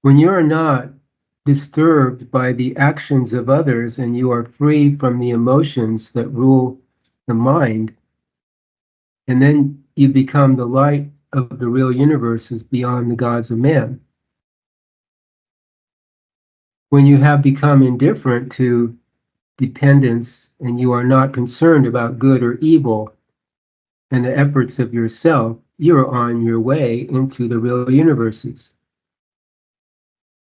When you are not disturbed by the actions of others and you are free from the emotions that rule the mind, and then you become the light of the real universes beyond the gods of man. When you have become indifferent to dependence and you are not concerned about good or evil and the efforts of yourself, you are on your way into the real universes.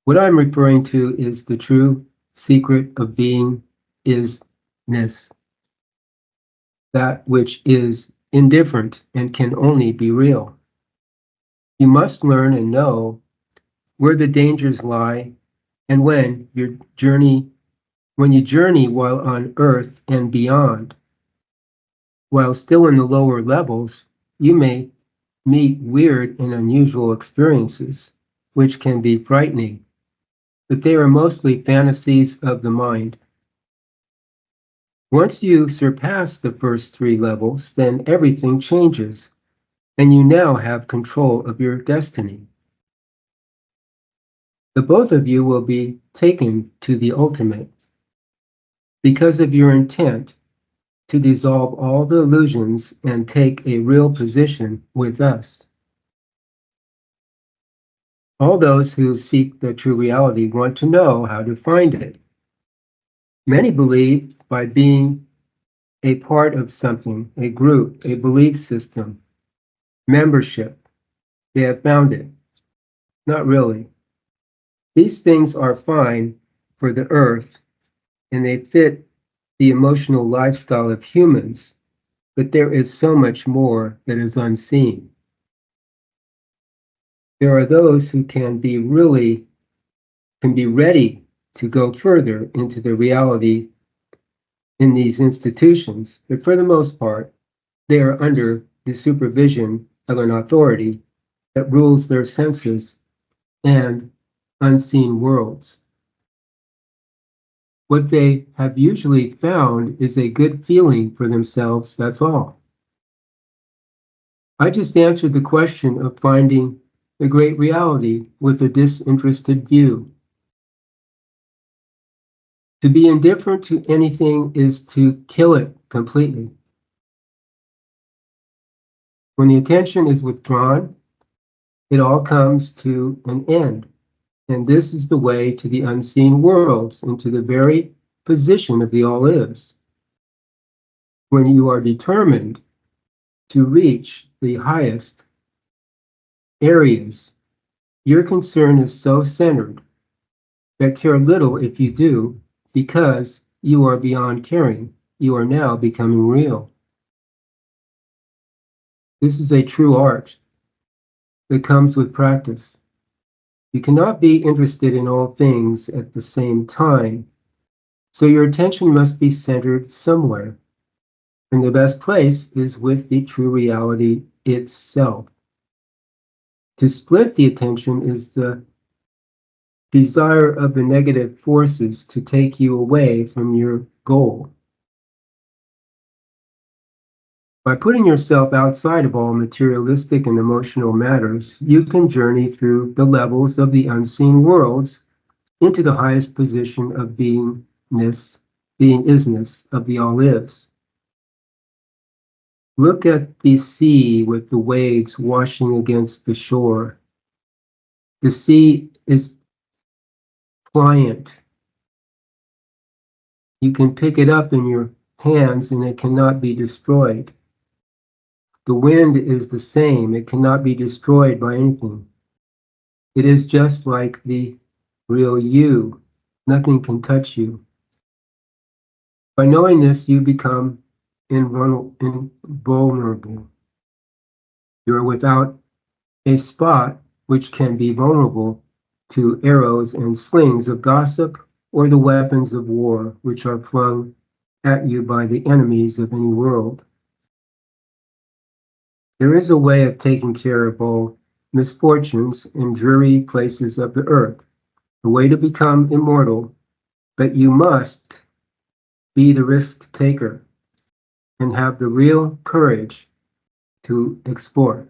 What I'm referring to is the true secret of being is-ness, that which is indifferent and can only be real. You must learn and know where the dangers lie, and when you journey while on earth and beyond. While still in the lower levels, you may meet weird and unusual experiences, which can be frightening, but they are mostly fantasies of the mind. Once you surpass the first 3 levels, then everything changes, and you now have control of your destiny. The both of you will be taken to the ultimate because of your intent to dissolve all the illusions and take a real position with us. All those who seek the true reality want to know how to find it. Many believe by being a part of something, a group, a belief system, membership, they have found it. Not really. These things are fine for the earth and they fit the emotional lifestyle of humans, but there is so much more that is unseen. There are those who can be ready to go further into the reality in these institutions, but for the most part, they are under the supervision of an authority that rules their senses and unseen worlds. What they have usually found is a good feeling for themselves, that's all. I just answered the question of finding the great reality with a disinterested view. To be indifferent to anything is to kill it completely. When the attention is withdrawn, it all comes to an end. And this is the way to the unseen worlds and to the very position of the all-is. When you are determined to reach the highest areas, your concern is so centered that care little if you do, because you are beyond caring. You are now becoming real. This is a true art that comes with practice. You cannot be interested in all things at the same time, so your attention must be centered somewhere. And the best place is with the true reality itself. To split the attention is the desire of the negative forces to take you away from your goal. By putting yourself outside of all materialistic and emotional matters, you can journey through the levels of the unseen worlds into the highest position of beingness, being-isness of the all-is. Look at the sea with the waves washing against the shore. The sea is pliant. You can pick it up in your hands and it cannot be destroyed. The wind is the same. It cannot be destroyed by anything. It is just like the real you. Nothing can touch you. By knowing this, you become invulnerable. You're without a spot which can be vulnerable to arrows and slings of gossip or the weapons of war which are flung at you by the enemies of any world. There is a way of taking care of all misfortunes in dreary places of the earth, a way to become immortal, but you must be the risk taker and have the real courage to explore.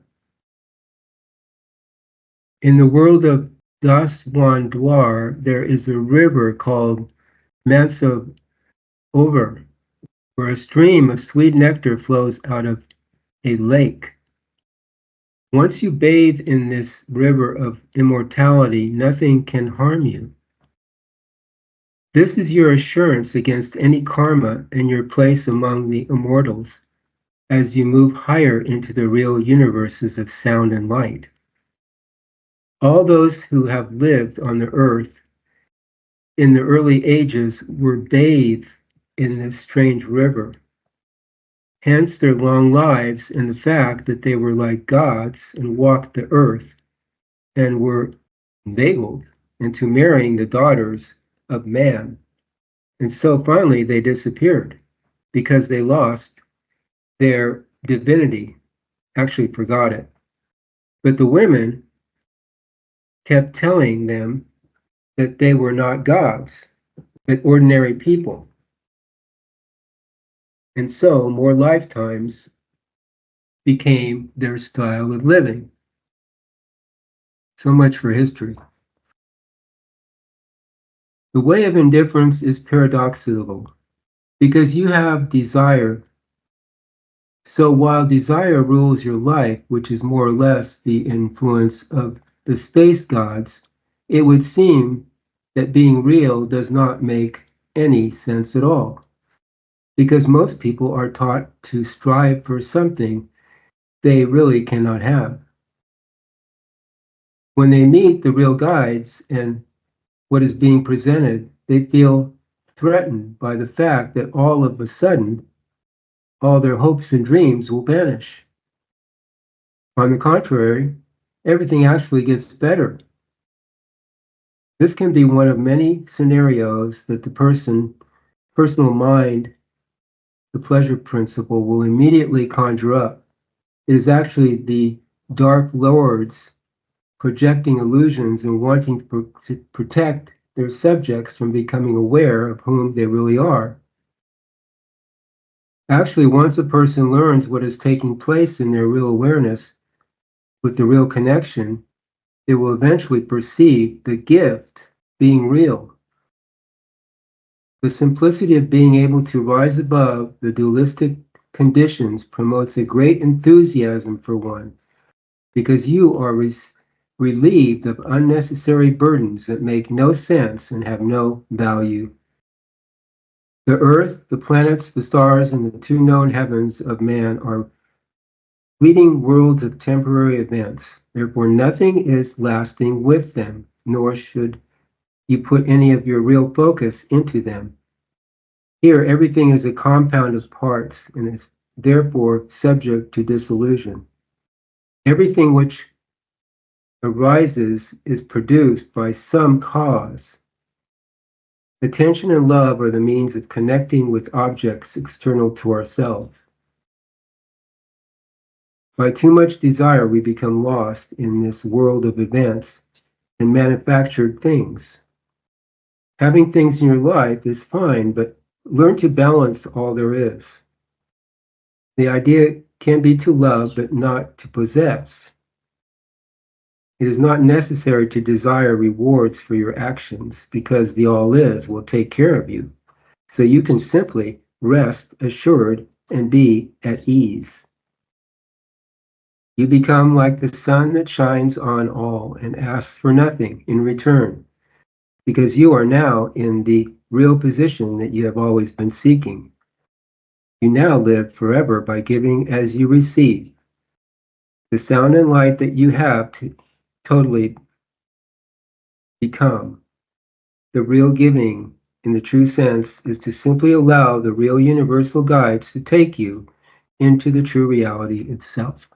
In the world of Daswandwar, there is a river called Mansover, where a stream of sweet nectar flows out of a lake. Once you bathe in this river of immortality, nothing can harm you. This is your assurance against any karma and your place among the immortals as you move higher into the real universes of sound and light. All those who have lived on the earth in the early ages were bathed in this strange river. Hence their long lives and the fact that they were like gods and walked the earth and were inveigled into marrying the daughters of man. And so finally they disappeared because they lost their divinity, actually forgot it. But the women kept telling them that they were not gods, but ordinary people. And so more lifetimes became their style of living. So much for history. The way of indifference is paradoxical because you have desire. So while desire rules your life, which is more or less the influence of the space gods, it would seem that being real does not make any sense at all. Because most people are taught to strive for something they really cannot have. When they meet the real guides and what is being presented, they feel threatened by the fact that all of a sudden, all their hopes and dreams will vanish. On the contrary, everything actually gets better. This can be one of many scenarios that the personal mind, the pleasure principle, will immediately conjure up. It is actually the dark lords projecting illusions and wanting to protect their subjects from becoming aware of whom they really are. Actually, once a person learns what is taking place in their real awareness with the real connection, they will eventually perceive the gift being real. The simplicity of being able to rise above the dualistic conditions promotes a great enthusiasm for one, because you are relieved of unnecessary burdens that make no sense and have no value. The earth, the planets, the stars, and the two known heavens of man are fleeting worlds of temporary events. Therefore, nothing is lasting with them, nor should you put any of your real focus into them. Here, everything is a compound of parts and is therefore subject to dissolution. Everything which arises is produced by some cause. Attention and love are the means of connecting with objects external to ourselves. By too much desire, we become lost in this world of events and manufactured things. Having things in your life is fine, but learn to balance all there is. The idea can be to love, but not to possess. It is not necessary to desire rewards for your actions because the all is will take care of you. So you can simply rest assured and be at ease. You become like the sun that shines on all and asks for nothing in return, because you are now in the real position that you have always been seeking. You now live forever by giving as you receive. The sound and light that you have to totally become. The real giving, in the true sense, is to simply allow the real universal guides to take you into the true reality itself.